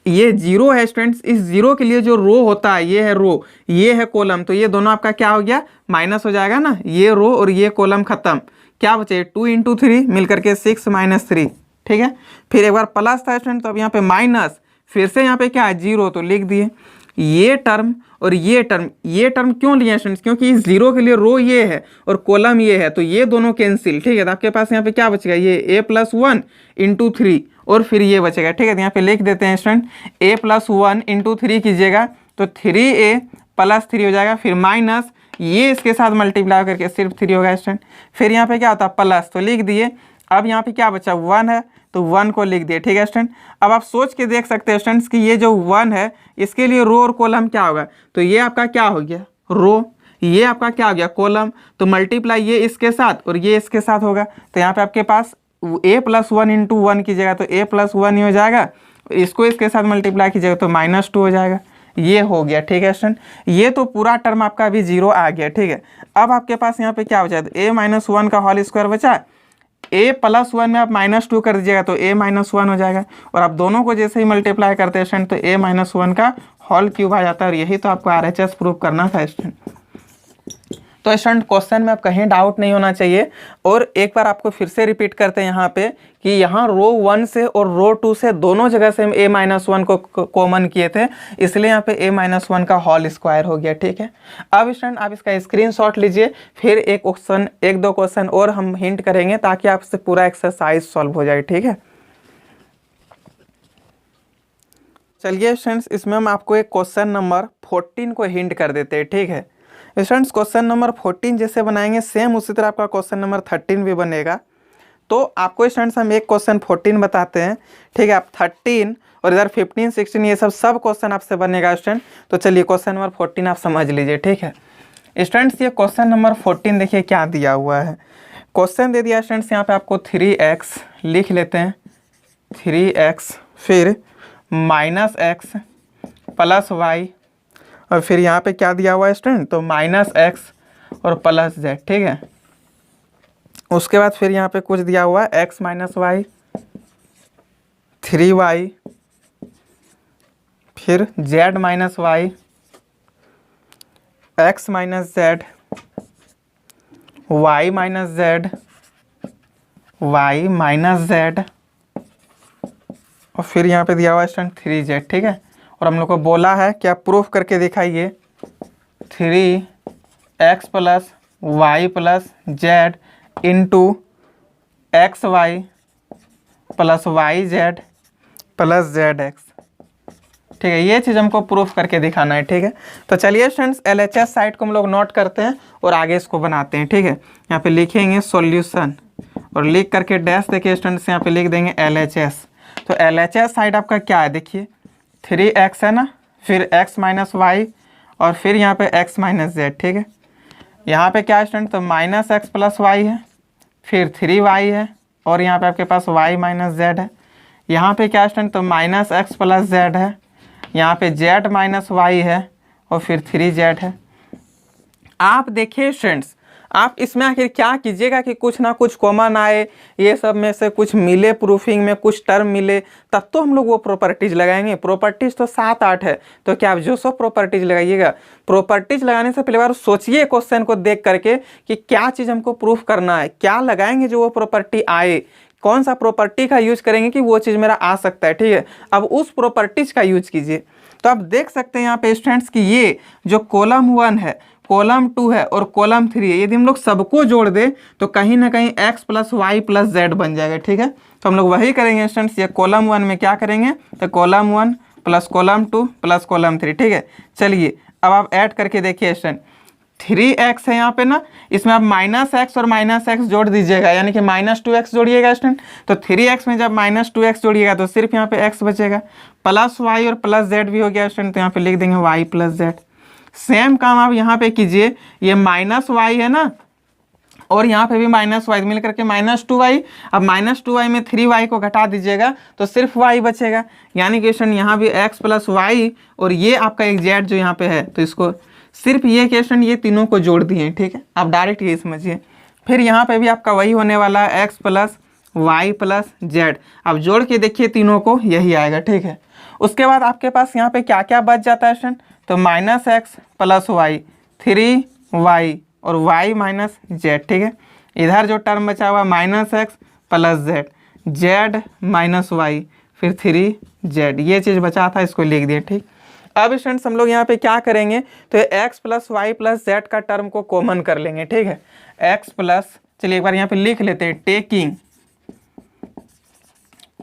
ये 0 है स्टूडेंट्स, इस 0 के लिए जो रो होता है, ये है रो, ये है कॉलम, तो ये दोनों आपका क्या हो गया, माइनस हो जाएगा ना, ये रो और ये कॉलम खत्म, क्या बचे 2 × 3 मिल करके 6 - 3। ठीक है, फिर एक बार प्लस था स्टूडेंट, तो अब यहाँ पे माइनस, फिर से यहाँ पे क्या है 0, तो लिख दिए। ये टर्म और ये टर्म क्यों लिए स्टूडेंट्स, क्योंकि इस 0 के लिए रो ये है और कॉलम ये है, तो ये दोनों कैंसिल। ठीक है, तो आपके पास यहाँ पे क्या बचेगा, ये a+1 × 3 और फिर ये बचेगा। ठीक है, तो यहाँ पे लिख देते हैं स्टूडेंट a+1 × 3 कीजिएगा तो 3a + 3 हो जाएगा, फिर माइनस ये इसके साथ मल्टीप्लाई करके सिर्फ 3 होगा स्टूडेंट, फिर यहाँ पे क्या होता है प्लस, तो लिख दिए। अब यहाँ पे क्या बचा 1 है, तो 1 को लिख दिए। ठीक है स्टूडेंट, अब आप सोच के देख सकते हैं स्टूडेंट्स कि ये जो 1 है इसके लिए रो और कॉलम क्या होगा, तो ये आपका क्या हो गया रो, ये आपका क्या हो गया कॉलम, तो मल्टीप्लाई ये इसके साथ और ये इसके साथ होगा, तो यहाँ पे आपके पास a+1 × 1 कीजिएगा तो a+1 ही हो जाएगा, इसको इसके साथ मल्टीप्लाई कीजिएगा तो -2 हो जाएगा, ये हो गया। ठीक है स्टूडेंट, ये तो पूरा टर्म आपका अभी 0 आ गया। ठीक है, अब आपके पास यहाँ पे क्या बचा, तो a-1 का होल स्क्वायर बचा, a+1 में आप -2 कर दीजिएगा तो a-1 हो जाएगा, और आप दोनों को जैसे ही मल्टीप्लाई करते हैं स्टूडेंट तो a-1 का होल क्यूब आ जाता है, और यही तो आपको RHS प्रूव करना था स्टूडेंट। तो स्टूडेंट क्वेश्चन में आप कहीं डाउट नहीं होना चाहिए, और एक बार आपको फिर से रिपीट करते हैं यहाँ पे कि यहाँ रो 1 से और रो 2 से दोनों जगह से हम a-1 को कॉमन किए थे, इसलिए यहाँ पे a-1 का होल स्क्वायर हो गया। ठीक है, अब स्टूडेंट आप इसका स्क्रीनशॉट लीजिए, फिर एक दो क्वेश्चन और हम हिंट करेंगे ताकि आपसे पूरा एक्सरसाइज सॉल्व हो जाए। ठीक है, चलिए स्टूडेंट्स इसमें हम आपको एक क्वेश्चन नंबर 14 को हिंट कर देते हैं। ठीक है स्टूडेंट्स, क्वेश्चन नंबर 14 जैसे बनाएंगे सेम उसी तरह आपका क्वेश्चन नंबर 13 भी बनेगा। तो आपको स्टूडेंट्स हम एक क्वेश्चन 14 बताते हैं। ठीक है, आप 13 और इधर 15, 16 ये सब क्वेश्चन आपसे बनेगा स्टूडेंट। तो चलिए क्वेश्चन नंबर 14 आप समझ लीजिए। ठीक है स्टूडेंट्स, ये क्वेश्चन नंबर 14 देखिए क्या दिया हुआ है। क्वेश्चन दे दिया स्टूडेंट्स यहाँ पे आपको 3x लिख लेते हैं, 3x फिर माइनस एक्स प्लस वाई, और फिर यहाँ पे क्या दिया हुआ है स्टूडेंट, तो माइनस एक्स और प्लस जेड, ठीक है। उसके बाद फिर यहाँ पे कुछ दिया हुआ है एक्स माइनस वाई, 3y, फिर z minus y, x minus z, y minus z, y minus z, और फिर यहाँ पे दिया हुआ है स्टूडेंट 3z, ठीक है। और हम लोग को बोला है कि आप प्रूफ करके दिखाइए 3x plus y plus z into x y plus y z plus z x, ठीक है। ये चीज़ हमको प्रूफ करके दिखाना है, ठीक है। तो चलिए स्टूडेंट्स LHS साइट को हम लोग नोट करते हैं और आगे इसको बनाते हैं, ठीक है। यहाँ पे लिखेंगे सॉल्यूशन और लिख करके डैश देखिए स्टूडेंट्स, यहाँ पे लिख देंगे LHS। तो LHS साइड आपका क्या है, देखिए 3x है ना, फिर x माइनस वाई और फिर यहाँ पे x माइनस जेड, ठीक है। यहाँ पे क्या है स्टूडेंट, तो माइनस एक्स प्लस वाई है, फिर 3y है, और यहाँ पे आपके पास y माइनस जेड है। यहाँ पे क्या है स्टूडेंट, तो माइनस एक्स प्लस जेड है, यहाँ पे z माइनस वाई है, और फिर 3z है। आप देखिए स्टूडेंट्स, आप इसमें आखिर क्या कीजिएगा कि कुछ ना कुछ कॉमन आए, ये सब में से कुछ मिले, प्रूफिंग में कुछ टर्म मिले, तब तो हम लोग वो प्रॉपर्टीज लगाएंगे। प्रॉपर्टीज तो 7-8 है, तो क्या आप जो सो प्रॉपर्टीज लगाइएगा। प्रॉपर्टीज लगाने से पहले बार सोचिए क्वेश्चन को देख करके कि क्या चीज़ हमको प्रूफ करना है, क्या लगाएंगे जो वो प्रॉपर्टी आए, कौन सा प्रॉपर्टी का यूज करेंगे कि वो चीज़ मेरा आ सकता है, ठीक है। अब उस प्रॉपर्टीज का यूज कीजिए। तो आप देख सकते हैं यहाँ पे स्टूडेंट्स कि ये जो कॉलम 1 है, कॉलम 2 है और कॉलम 3 है, यदि हम लोग सबको जोड़ दें तो कहीं ना कहीं x plus y plus z बन जाएगा, ठीक है। तो हम लोग वही करेंगे स्टूडेंट्स, ये कॉलम 1 में क्या करेंगे, तो column 1 plus column 2 plus column 3, ठीक है। चलिए अब आप ऐड करके देखिए स्टूडेंट, 3x है यहाँ पे ना, इसमें आप माइनस एक्स और माइनस एक्स जोड़ दीजिएगा, यानी कि माइनस 2x जोड़िएगा स्टूडेंट। तो 3x में जब माइनस 2x जोड़िएगा तो सिर्फ यहाँ पे x बचेगा, प्लस y और प्लस z भी हो गया स्टूडेंट, तो यहाँ पे लिख देंगे y प्लस जेड। सेम काम आप यहाँ पे कीजिए, ये माइनस वाई है ना, और यहाँ पे भी माइनस वाई मिल करके माइनस 2y। अब माइनस 2y में 3y को घटा दीजिएगा तो सिर्फ y बचेगा, यानी कि स्टूडेंट यहाँ भी x प्लस वाई और ये आपका एक z जो यहाँ पे है, तो इसको सिर्फ ये क्वेश्चन ये तीनों को जोड़ दिए, ठीक है। आप डायरेक्ट ये समझिए। फिर यहाँ पे भी आपका वही होने वाला है x plus y plus z, अब जोड़ के देखिए तीनों को, यही आएगा, ठीक है। उसके बाद आपके पास यहाँ पे क्या क्या बच जाता है स्टूडेंट, तो minus x plus Y, 3y और y माइनस जेड, ठीक है। इधर जो टर्म बचा हुआ minus x plus z, z minus y, फिर 3z, ये चीज़ बचा था, इसको लिख दिए, ठीक। अब स्टूडेंट्स हम लोग यहाँ पे क्या करेंगे, तो x plus y plus z का टर्म को कॉमन कर लेंगे, ठीक है। x प्लस, चलिए एक बार यहाँ पे लिख लेते हैं, टेकिंग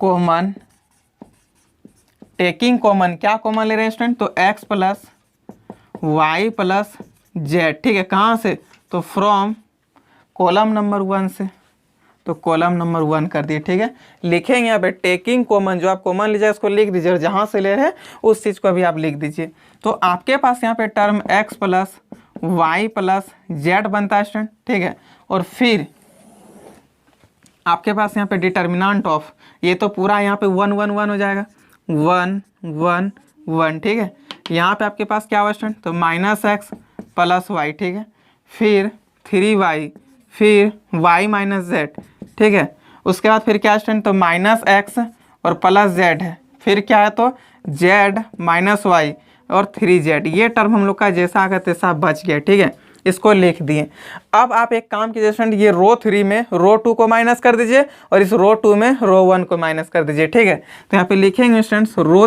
कॉमन, टेकिंग कॉमन, क्या कॉमन ले रहे हैं स्टूडेंट, तो x plus y plus z, ठीक है। कहाँ से, तो फ्रॉम कॉलम नंबर 1 से, तो कॉलम नंबर 1 कर दिए, ठीक है। लिखेंगे यहाँ पे टेकिंग कॉमन, जो आप कॉमन लीजिए उसको लिख दीजिए, और जहाँ से ले रहे हैं उस चीज़ को भी आप लिख दीजिए। तो आपके पास यहाँ पे term x plus y plus z बनता है स्टूडेंट, ठीक है। और फिर आपके पास यहाँ पे डिटर्मिनेंट ऑफ, ये तो पूरा यहाँ पे 1 1 1 हो जाएगा, 1 1 1, ठीक है। यहाँ पे आपके पास क्या हुआ स्टूडेंट, तो माइनस एक्स प्लस वाई, ठीक है। फिर 3y, फिर y माइनस जेड, ठीक है। उसके बाद फिर क्या स्टूडेंट, तो माइनस एक्स और प्लस जेड है, फिर क्या है, तो z माइनस वाई और 3z, ये टर्म हम लोग का जैसा आगा तैसा बच गया, ठीक है। इसको लिख दिए। अब आप एक काम कीजिए स्टूडेंट, ये रो 3 में रो 2 को माइनस कर दीजिए और इस रो 2 में रो 1 को माइनस कर दीजिए, ठीक है। तो यहाँ पे लिखेंगे स्टूडेंट्स रो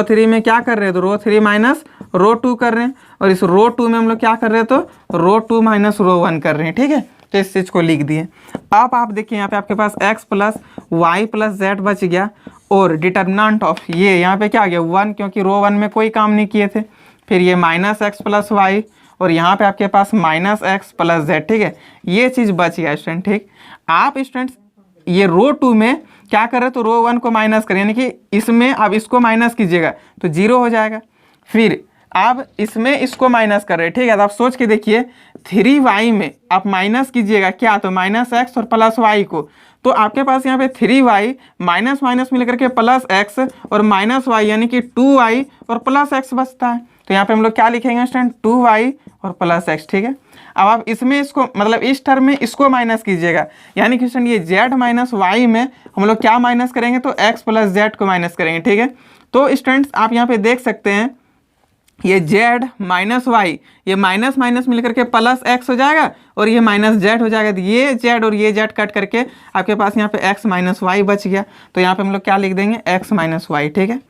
3 में क्या कर रहे हैं, तो रो 3 माइनस रो 2 कर रहे हैं, और इस रो 2 में हम लोग क्या कर रहे हैं, तो रो 2 माइनस रो 1 कर रहे हैं, ठीक है। तो इस चीज़ को लिख दिए। अब आप देखिए यहाँ पे आपके पास x plus y plus z बच गया, और डिटर्मिनेंट ऑफ ये यहाँ पे क्या आ गया 1, क्योंकि रो 1 में कोई काम नहीं किए थे। फिर ये माइनस एक्स प्लस वाई, और यहाँ पे आपके पास माइनस एक्स प्लस जेड, ठीक है। ये चीज़ बच गया स्टूडेंट, ठीक। आप स्टूडेंट्स ये रो 2 में क्या कर रहे हैं, तो रो 1 को माइनस करें, यानी कि इसमें अब इसको माइनस कीजिएगा तो 0 हो जाएगा। फिर आप इसमें इसको माइनस कर रहे हैं, ठीक है। तो आप सोच के देखिए 3y में आप माइनस कीजिएगा क्या, तो माइनस एक्स और प्लस वाई को, तो आपके पास यहाँ पे 3y माइनस माइनस मिल करके प्लस एक्स और माइनस वाई यानी कि 2y और प्लस एक्स बचता है। तो यहाँ पे हम लोग क्या लिखेंगे स्टूडेंट, 2y और प्लस एक्स, ठीक है। अब आप इसमें इसको मतलब इस टर्म में इसको माइनस कीजिएगा, यानी कि स्टूडेंट ये z माइनस वाई में हम लोग क्या माइनस करेंगे, तो x प्लस जेड को माइनस करेंगे, ठीक है। तो स्टूडेंट्स आप यहाँ पे देख सकते हैं ये z माइनस वाई, ये माइनस माइनस मिलकर के प्लस एक्स हो जाएगा और ये माइनस जेड हो जाएगा। तो ये z और ये z कट करके आपके पास यहाँ पे x माइनस वाई बच गया। तो यहाँ पे हम लोग क्या लिख देंगे, x माइनस वाई, ठीक है।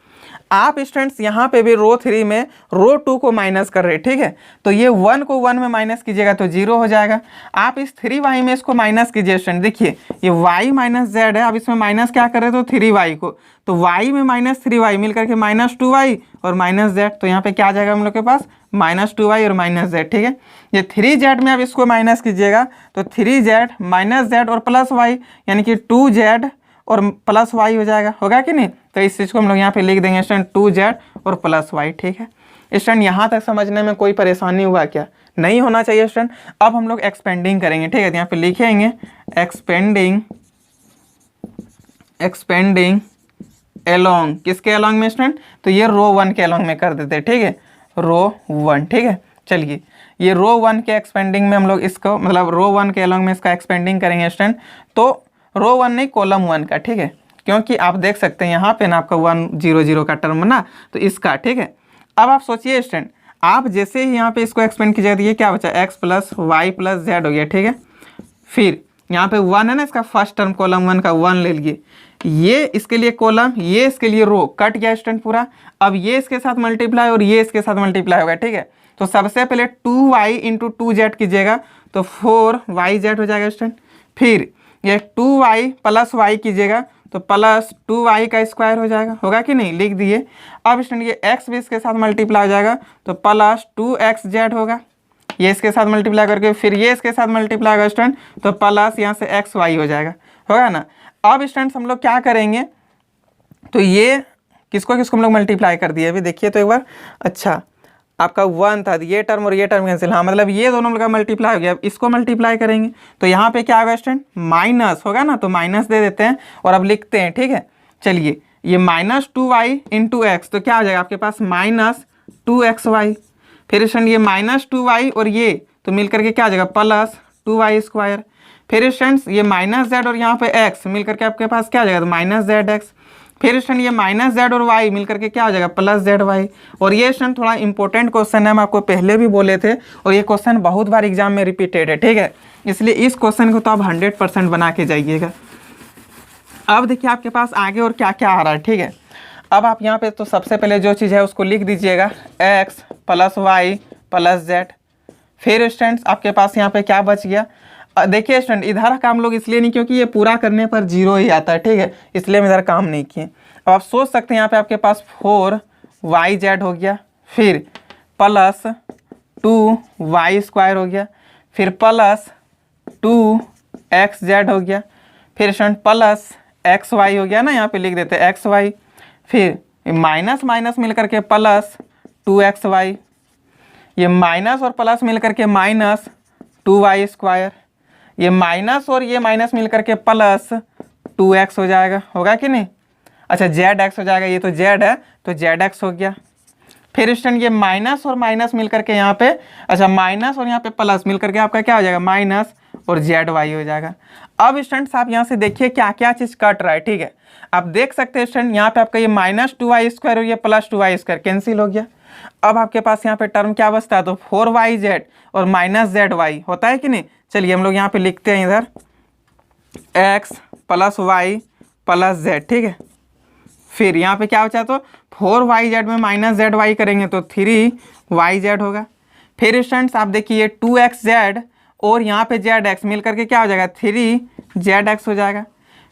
आप स्टूडेंट्स यहाँ पे भी रो 3 में रो 2 को माइनस कर रहे हैं, ठीक है। तो ये 1 को 1 में माइनस कीजिएगा तो 0 हो जाएगा। आप इस 3y में इसको माइनस कीजिए स्टूडेंट, देखिए ये y माइनस जेड है, अब इसमें माइनस क्या कर रहे हैं, तो 3y को, तो y में माइनस 3y मिल करके माइनस 2y और माइनस जेड। तो यहाँ पे क्या आ जाएगा हम लोग के पास, माइनस 2y और माइनस जेड, ठीक है। ये 3z में आप इसको माइनस कीजिएगा तो 3z माइनस जेड और प्लस वाई यानी कि 2z और प्लस वाई हो जाएगा, होगा कि नहीं। तो इस चीज़ को हम लोग यहाँ पे लिख देंगे स्टूडेंट 2z और प्लस वाई, ठीक है। स्टूडेंट यहाँ तक समझने में कोई परेशानी हुआ क्या, नहीं होना चाहिए स्टूडेंट। अब हम लोग एक्सपेंडिंग करेंगे, ठीक है। तो यहाँ पे लिखेंगे एक्सपेंडिंग एलोंग, किसके एलोंग में स्टूडेंट, तो ये रो 1 के एलोंग में कर देते हैं, ठीक है, रो 1, ठीक है। चलिए ये रो 1 के एक्सपेंडिंग में हम लोग इसको मतलब रो 1 के एलोंग में इसका एक्सपेंडिंग करेंगे स्टूडेंट, तो रो 1 नहीं कॉलम 1 का, ठीक है, क्योंकि आप देख सकते हैं यहाँ पे ना आपका 1 0 0 का टर्म ना, तो इसका, ठीक है। अब आप सोचिए स्टूडेंट, आप जैसे ही यहाँ पे इसको एक्सपेंड कीजिएगा तो ये क्या बचा, x plus y plus z हो गया, ठीक है। फिर यहाँ पे 1 है ना, इसका फर्स्ट टर्म कॉलम 1 का 1 ले लिए, ये इसके लिए कॉलम, ये इसके लिए रो, कट गया स्टूडेंट पूरा। अब ये इसके साथ मल्टीप्लाई और ये इसके साथ मल्टीप्लाई होगा, ठीक है। तो सबसे पहले 2y इंटू 2z कीजिएगा तो 4yz हो जाएगा स्टूडेंट। फिर ये 2y प्लस वाई कीजिएगा तो प्लस 2y का स्क्वायर हो जाएगा, होगा कि नहीं, लिख दिए। अब स्टूडेंट ये x भी इसके साथ मल्टीप्लाई हो जाएगा तो प्लस 2xz होगा, ये इसके साथ मल्टीप्लाई करके फिर ये इसके साथ मल्टीप्लाई होगा स्टूडेंट तो प्लस यहाँ से xy हो जाएगा, होगा ना। अब स्टूडेंट्स हम लोग क्या करेंगे, तो ये किसको किसको हम लोग मल्टीप्लाई कर दिए अभी देखिए तो एक बार, अच्छा आपका 1 था, ये टर्म और ये टर्म कैंसिल, हाँ मतलब ये दोनों का मल्टीप्लाई हो गया। अब इसको मल्टीप्लाई करेंगे तो यहाँ पे क्या होगा स्टूडेंट, माइनस होगा ना, तो माइनस दे देते हैं और अब लिखते हैं, ठीक है। चलिए ये माइनस 2y इंटू एक्स, तो क्या हो जाएगा आपके पास माइनस 2xy। फिर स्टूडेंट ये माइनस 2y और ये तो मिल करके क्या हो जाएगा प्लस 2y स्क्वायर। फिर स्टूडेंट्स ये माइनस जेड और यहाँ पे x मिल करके आपके पास क्या हो जाएगा, तो माइनस जेड एक्स। फिर स्टूडेंट ये माइनस जेड और वाई मिल करके क्या हो जाएगा, प्लस जेड वाई। और ये स्टूडेंट थोड़ा इंपॉर्टेंट क्वेश्चन है, हम आपको पहले भी बोले थे और ये क्वेश्चन बहुत बार एग्जाम में रिपीटेड है, ठीक है। इसलिए इस क्वेश्चन को तो आप 100% बना के जाइएगा। अब देखिए आपके पास आगे और क्या क्या आ रहा है, ठीक है। अब आप यहाँ पे तो सबसे पहले जो चीज़ है उसको लिख दीजिएगा x plus y plus z. फिर स्टूडेंट्स आपके पास यहाँ पे क्या बच गया, देखिए स्टूडेंट इधर काम लोग इसलिए नहीं क्योंकि ये पूरा करने पर 0 ही आता है, ठीक है, इसलिए हम इधर काम नहीं किए। अब आप सोच सकते हैं यहाँ पे आपके पास 4yz हो गया, फिर प्लस 2y स्क्वायर हो गया, फिर प्लस 2xz हो गया, फिर स्टूडेंट प्लस xy हो गया ना, यहाँ पे लिख देते हैं xy। फिर माइनस माइनस मिल करके प्लस 2xy, ये माइनस और प्लस मिल करके माइनस 2y स्क्वायर, ये माइनस और ये माइनस मिल करके प्लस 2x हो जाएगा, होगा कि नहीं। अच्छा zx हो जाएगा, ये तो z है तो zx हो गया। फिर स्टूडेंट ये माइनस और माइनस मिल करके यहाँ पे, अच्छा माइनस और यहाँ पे प्लस मिल करके आपका क्या हो जाएगा, माइनस और zy हो जाएगा। अब स्टूडेंट्स आप यहाँ से देखिए क्या क्या चीज़ कट रहा है, ठीक है। आप देख सकते हैं स्टूडेंट यहाँ पे आपका ये माइनस 2y स्क्वायर और ये प्लस 2y स्क्वायर कैंसिल हो गया। अब आपके पास यहाँ पे टर्म क्या बचता है, तो 4yz और माइनस zy होता है कि नहीं। चलिए हम लोग यहाँ पे लिखते हैं इधर x plus y plus z, ठीक है। फिर यहाँ पे क्या बचा, तो 4yz में माइनस zy करेंगे तो 3yz होगा। फिर स्टूडेंट्स आप देखिए 2xz और यहाँ पे zx मिल करके क्या हो जाएगा, 3zx हो जाएगा।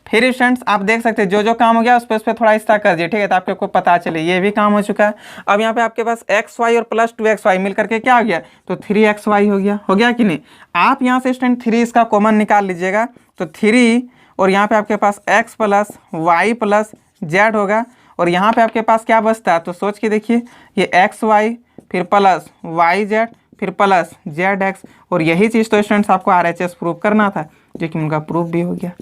फिर स्टूडेंट्स आप देख सकते हैं जो जो काम हो गया उस पर थोड़ा हिस्सा कर दिए, ठीक है, तो आपको पता चले ये भी काम हो चुका है। अब यहाँ पे आपके पास xy और प्लस 2xy मिल करके क्या हो गया, तो 3xy हो गया कि नहीं। आप यहाँ से स्टूडेंट 3 इसका कॉमन निकाल लीजिएगा तो 3 और यहाँ पे आपके पास x plus y plus z होगा और यहाँ पे आपके पास क्या बचता है, तो सोच के देखिए ये xy फिर प्लस वाई जेड, फिर प्लस जेड एक्स, और यही चीज़ तो स्टूडेंट्स आपको RHS प्रूव करना था, जो कि उनका प्रूफ भी हो गया,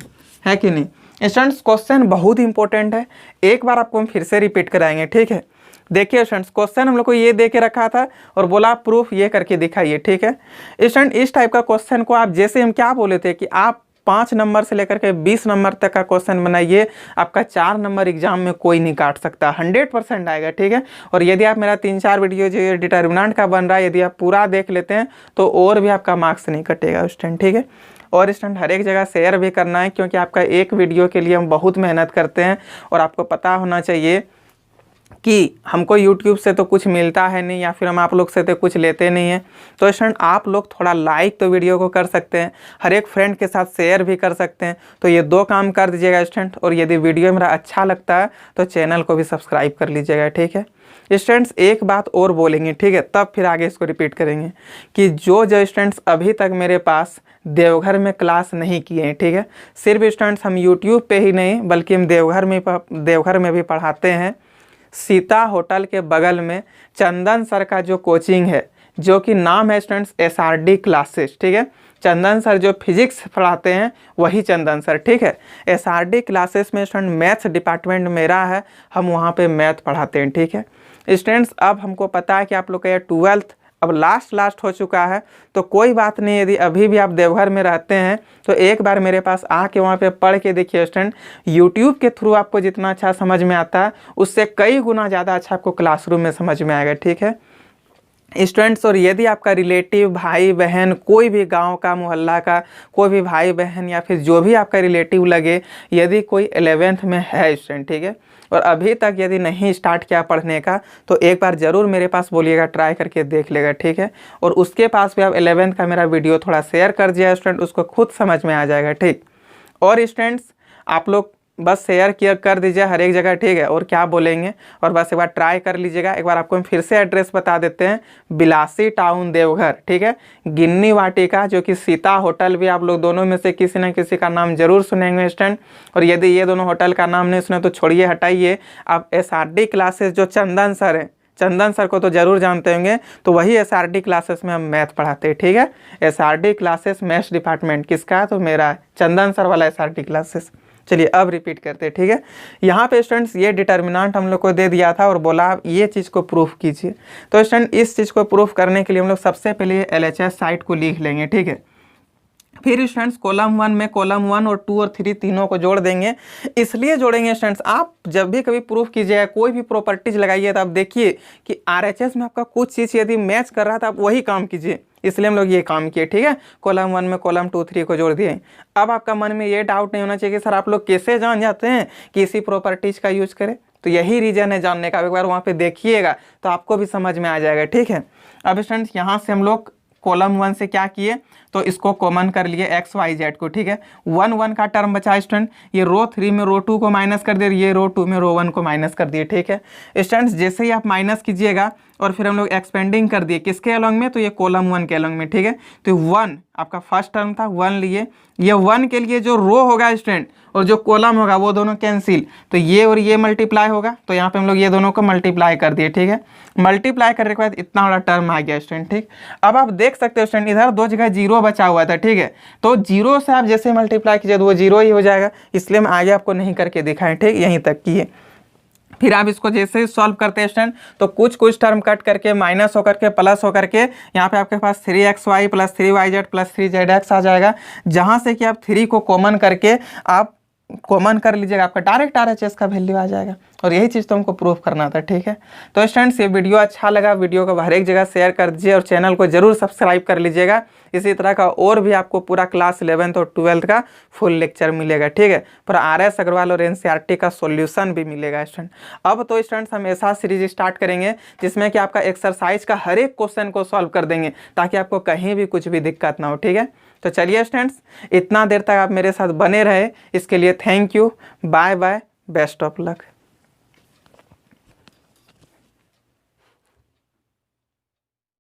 है कि नहीं। स्टूडेंट्स क्वेश्चन बहुत इंपॉर्टेंट है, एक बार आपको हम फिर से रिपीट कराएंगे, ठीक है। देखिए स्टूडेंट्स, क्वेश्चन हम लोग को ये दे के रखा था और बोला आप प्रूफ ये करके दिखाइए, ठीक है। स्टूडेंट इस टाइप का क्वेश्चन को आप, जैसे हम क्या बोले थे कि आप 5 नंबर से लेकर के 20 नंबर तक का क्वेश्चन बनाइए, आपका 4 नंबर एग्जाम में कोई नहीं काट सकता, 100% आएगा, ठीक है। और यदि आप मेरा 3-4 वीडियो जो डिटर्मिनेंट का बन रहा है, यदि आप पूरा देख लेते हैं तो और भी आपका मार्क्स नहीं कटेगा स्टूडेंट, ठीक है। और स्टूडेंट हर एक जगह शेयर भी करना है, क्योंकि आपका एक वीडियो के लिए हम बहुत मेहनत करते हैं, और आपको पता होना चाहिए कि हमको YouTube से तो कुछ मिलता है नहीं, या फिर हम आप लोग से तो कुछ लेते नहीं हैं। तो स्टूडेंट आप लोग थोड़ा लाइक तो वीडियो को कर सकते हैं, हर एक फ्रेंड के साथ शेयर भी कर सकते हैं, तो ये 2 काम कर दीजिएगा स्टूडेंट। और यदि वीडियो मेरा अच्छा लगता है तो चैनल को भी सब्सक्राइब कर लीजिएगा, ठीक है। स्टूडेंट्स एक बात और बोलेंगे, ठीक है, तब फिर आगे इसको रिपीट करेंगे कि जो स्टूडेंट्स अभी तक मेरे पास देवघर में क्लास नहीं किए हैं, ठीक है, सिर्फ स्टूडेंट्स हम YouTube पे ही नहीं बल्कि हम देवघर में भी पढ़ाते हैं। सीता होटल के बगल में चंदन सर का जो कोचिंग है, जो कि नाम है स्टूडेंट्स SRD क्लासेस, ठीक है। चंदन सर जो फिजिक्स पढ़ाते हैं वही चंदन सर, ठीक है। SRD क्लासेस में स्टूडेंट मैथ्स डिपार्टमेंट मेरा है, हम वहाँ पे मैथ पढ़ाते हैं, ठीक है। स्टूडेंट्स अब हमको पता है कि आप लोग का ये 12th अब लास्ट हो चुका है, तो कोई बात नहीं, यदि अभी भी आप देवघर में रहते हैं तो एक बार मेरे पास आके वहाँ पे पढ़ के देखिए स्टूडेंट। YouTube के थ्रू आपको जितना अच्छा समझ में आता है उससे कई गुना ज़्यादा अच्छा आपको क्लासरूम में समझ में आएगा, ठीक है स्टूडेंट्स। और यदि आपका रिलेटिव भाई बहन, कोई भी गांव का मोहल्ला का कोई भी भाई बहन, या फिर जो भी आपका रिलेटिव लगे, यदि कोई 11th में है स्टूडेंट, ठीक है, और अभी तक यदि नहीं स्टार्ट किया पढ़ने का, तो एक बार ज़रूर मेरे पास बोलिएगा, ट्राई करके देख लेगा, ठीक है। और उसके पास भी आप 11th का मेरा वीडियो थोड़ा शेयर कर दिया स्टूडेंट, उसको खुद समझ में आ जाएगा, ठीक। और स्टूडेंट्स आप लोग बस शेयर किया कर दीजिए हर एक जगह, ठीक है। और क्या बोलेंगे, और बस एक बार ट्राई कर लीजिएगा। एक बार आपको हम फिर से एड्रेस बता देते हैं, बिलासी टाउन देवघर, ठीक है। गिन्नी वाटिका, जो कि सीता होटल भी आप लोग दोनों में से किसी न किसी का नाम जरूर सुनेंगे स्टूडेंट। और यदि ये दोनों होटल का नाम नहीं सुने तो छोड़िए, हटाइए। आप SRD क्लासेस जो चंदन सर हैं, चंदन सर को तो जरूर जानते होंगे, तो वही SRD क्लासेस में हम मैथ पढ़ाते हैं, ठीक है। SRD क्लासेस मैथ्स डिपार्टमेंट किसका है, तो मेरा चंदन सर वाला SRD क्लासेस। चलिए अब रिपीट करते हैं, ठीक है। यहाँ पे स्टूडेंट्स ये डिटर्मिनेंट हम लोग को दे दिया था और बोला आप ये चीज़ को प्रूफ कीजिए। तो स्टूडेंट इस चीज़ को प्रूफ करने के लिए हम लोग सबसे पहले LHS साइट को लिख लेंगे, ठीक है। फिर स्टूडेंट्स कॉलम 1 में कॉलम 1 और 2 और 3 तीनों को जोड़ देंगे। इसलिए जोड़ेंगे स्टूडेंट्स, आप जब भी कभी प्रूफ कीजिएगा, कोई भी प्रॉपर्टीज लगाइए, तो आप देखिए कि RHS में आपका कुछ चीज़ यदि मैच कर रहा था, आप वही काम कीजिए। इसलिए हम लोग ये काम किए, ठीक है। कॉलम 1 में कॉलम 2, 3 को जोड़ दिए। अब आपका मन में ये डाउट नहीं होना चाहिए कि सर आप लोग कैसे जान जाते हैं कि इसी प्रॉपर्टीज का यूज करें, तो यही रीजन है जानने का। एक बार वहाँ पे देखिएगा तो आपको भी समझ में आ जाएगा, ठीक है। अब स्टूडेंट्स यहाँ से हम लोग कॉलम 1 से क्या किए, तो इसको कॉमन कर लिए x y z को, ठीक है। 1 1 का टर्म बचा स्टूडेंट, ये रो 3 में रो 2 को माइनस कर दिए, ये रो 2 में रो 1 को माइनस कर दिए, ठीक है स्टूडेंट्स। जैसे ही आप माइनस कीजिएगा और फिर हम लोग एक्सपेंडिंग कर दिए किसके अलॉन्ग में, तो ये कॉलम 1 के अलॉन्ग में, ठीक है। तो 1 आपका फर्स्ट टर्म था, 1 लिए, ये 1 के लिए जो रो होगा स्टूडेंट और जो कॉलम होगा वो दोनों कैंसिल, तो ये और ये मल्टीप्लाई होगा, तो यहाँ पे हम लोग ये दोनों को मल्टीप्लाई कर दिए, ठीक है। मल्टीप्लाई करने के बाद इतना बड़ा टर्म आ गया स्टूडेंट, ठीक। अब आप देख सकते हो स्टूडेंट इधर 2 जगह 0 बचा हुआ था, ठीक है। तो 0 से आप जैसे मल्टीप्लाई कीजिए तो वो 0 ही हो जाएगा, इसलिए हम आगे आपको नहीं करके दिखाएं, ठीक, यहीं तक किए। फिर आप इसको जैसे ही सॉल्व करते हैं स्टूडेंट, तो कुछ टर्म कट करके माइनस होकर के प्लस होकर के यहाँ पे आपके पास 3xy plus 3yz plus 3zx आ जाएगा, जहाँ से कि आप 3 को कॉमन करके आप कॉमन कर लीजिएगा, आपका डायरेक्ट RHS का वैल्यू आ जाएगा। और यही चीज़ तो हमको प्रूफ करना था, ठीक है। तो स्टूडेंट्स ये वीडियो अच्छा लगा, वीडियो को हर एक जगह शेयर कर दीजिए और चैनल को जरूर सब्सक्राइब कर लीजिएगा। इसी तरह का और भी आपको पूरा क्लास 11th और 12th का फुल लेक्चर मिलेगा, ठीक है। पर RS अग्रवाल और NCERT का सॉल्यूशन भी मिलेगा स्टूडेंट। अब तो स्टूडेंट्स हम ऐसा सीरीज स्टार्ट करेंगे जिसमें कि आपका एक्सरसाइज का हर एक क्वेश्चन को सॉल्व कर देंगे, ताकि आपको कहीं भी कुछ भी दिक्कत ना हो, ठीक है। तो चलिए स्टूडेंट्स, इतना देर तक आप मेरे साथ बने रहे, इसके लिए thank you, bye bye, best of luck.